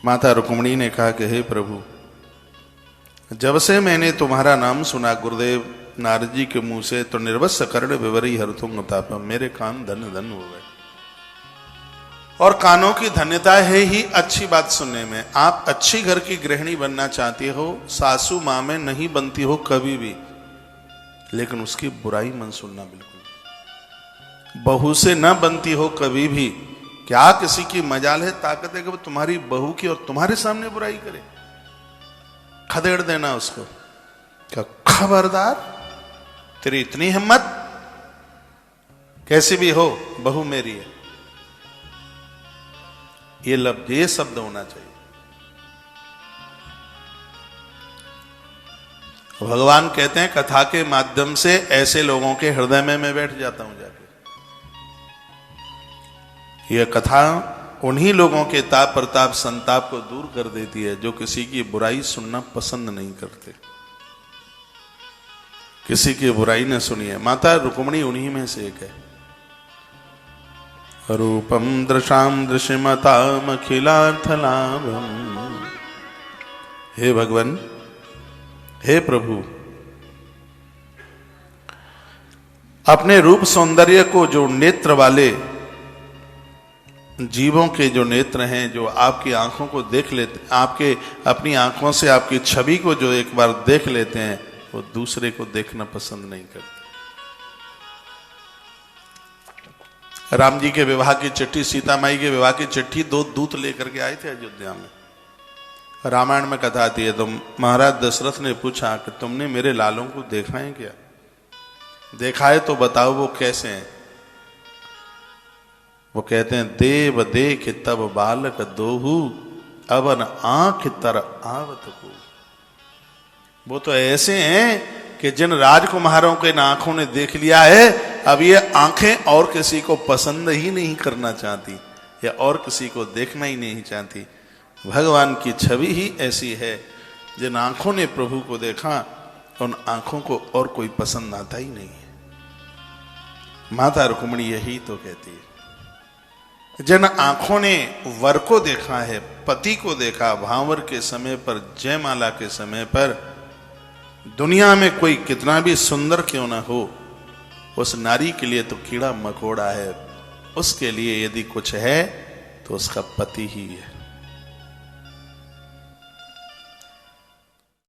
माता रुक्मिणी ने कहा कि हे प्रभु, जब से मैंने तुम्हारा नाम सुना गुरुदेव नारद जी के मुंह से, तो निर्वस्य कर्ण विवरी हरतुंग तापम, मेरे कान धन धन हो गए। और कानों की धन्यता है ही अच्छी बात सुनने में। आप अच्छी घर की गृहिणी बनना चाहती हो, सासू मां में नहीं बनती हो कभी भी, लेकिन उसकी बुराई मन सुनना बिल्कुल। बहू से न बनती हो कभी भी, क्या किसी की मजाल है, ताकत है कि वो तुम्हारी बहू की और तुम्हारे सामने बुराई करे? खदेड़ देना उसको, क्या खबरदार, तेरी इतनी हिम्मत, कैसी भी हो बहू मेरी है। ये लफ्ज, ये शब्द होना चाहिए। भगवान कहते हैं कथा के माध्यम से ऐसे लोगों के हृदय में मैं बैठ जाता हूं जाके। यह कथा उन्हीं लोगों के ताप प्रताप संताप को दूर कर देती है जो किसी की बुराई सुनना पसंद नहीं करते। किसी की बुराई न सुनिए। माता रुक्मिणी उन्हीं में से एक है। रूपम दृशाम दृश्यमताम अखिलार्थलाभम। हे भगवान, हे प्रभु, अपने रूप सौंदर्य को जो नेत्र वाले जीवों के जो नेत्र हैं, जो आपकी आंखों को देख लेते, आपके अपनी आंखों से आपकी छवि को जो एक बार देख लेते हैं, वो दूसरे को देखना पसंद नहीं करते। राम जी के विवाह की चिट्ठी, सीता माई के विवाह की चिट्ठी 2 दूत लेकर के आए थे अयोध्या में। रामायण में कथा आती है, तो महाराज दशरथ ने पूछा कि तुमने मेरे लालों को देखा है क्या? देखा है तो बताओ वो कैसे हैं। वो कहते हैं, देव देख तब बालक दोहू, अवन आंख तर आवत को। वो तो ऐसे हैं कि जिन राजकुमारों के आंखों ने देख लिया है, अब ये आंखें और किसी को पसंद ही नहीं करना चाहती, या और किसी को देखना ही नहीं चाहती। भगवान की छवि ही ऐसी है, जिन आंखों ने प्रभु को देखा, उन आंखों को और कोई पसंद आता ही नहीं है। माता रुक्मिणी यही तो कहती है। जिन आंखों ने वर को देखा है, पति को देखा, भांवर के समय पर, जयमाला के समय पर, दुनिया में कोई कितना भी सुंदर क्यों ना हो, उस नारी के लिए तो कीड़ा मकोड़ा है। उसके लिए यदि कुछ है तो उसका पति ही है।